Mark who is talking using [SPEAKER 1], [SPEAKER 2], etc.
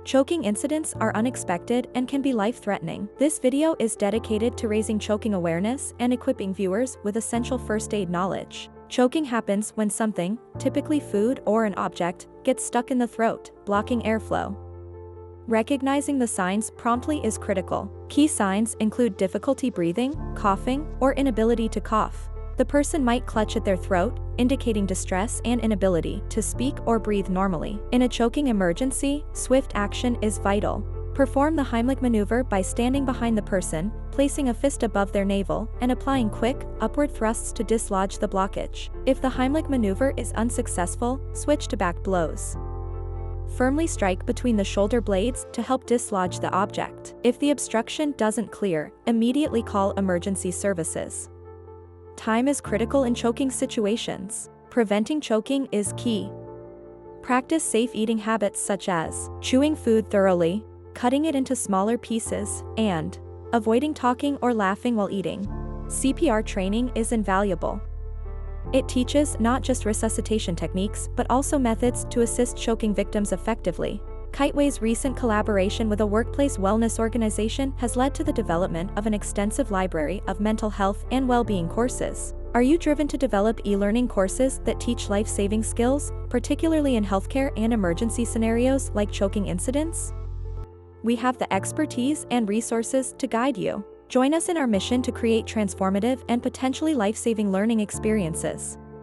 [SPEAKER 1] Choking incidents are unexpected and can be life-threatening. This video is dedicated to raising choking awareness and equipping viewers with essential first aid knowledge. Choking happens when something, typically food or an object, gets stuck in the throat, blocking airflow. Recognizing the signs promptly is critical. Key signs include difficulty breathing, coughing, or inability to cough. The person might clutch at their throat, indicating distress and inability to speak or breathe normally. In a choking emergency, swift action is vital. Perform the Heimlich maneuver by standing behind the person, placing a fist above their navel, and applying quick, upward thrusts to dislodge the blockage. If the Heimlich maneuver is unsuccessful, switch to back blows. Firmly strike between the shoulder blades to help dislodge the object. If the obstruction doesn't clear, immediately call emergency services. Time is critical in choking situations. Preventing choking is key. Practice safe eating habits such as chewing food thoroughly, cutting it into smaller pieces, and avoiding talking or laughing while eating. CPR training is invaluable. It teaches not just resuscitation techniques but also methods to assist choking victims effectively. Kyteway's recent collaboration with a workplace wellness organization has led to the development of an extensive library of mental health and well-being courses. Are you driven to develop e-learning courses that teach life-saving skills, particularly in healthcare and emergency scenarios like choking incidents? We have the expertise and resources to guide you. Join us in our mission to create transformative and potentially life-saving learning experiences.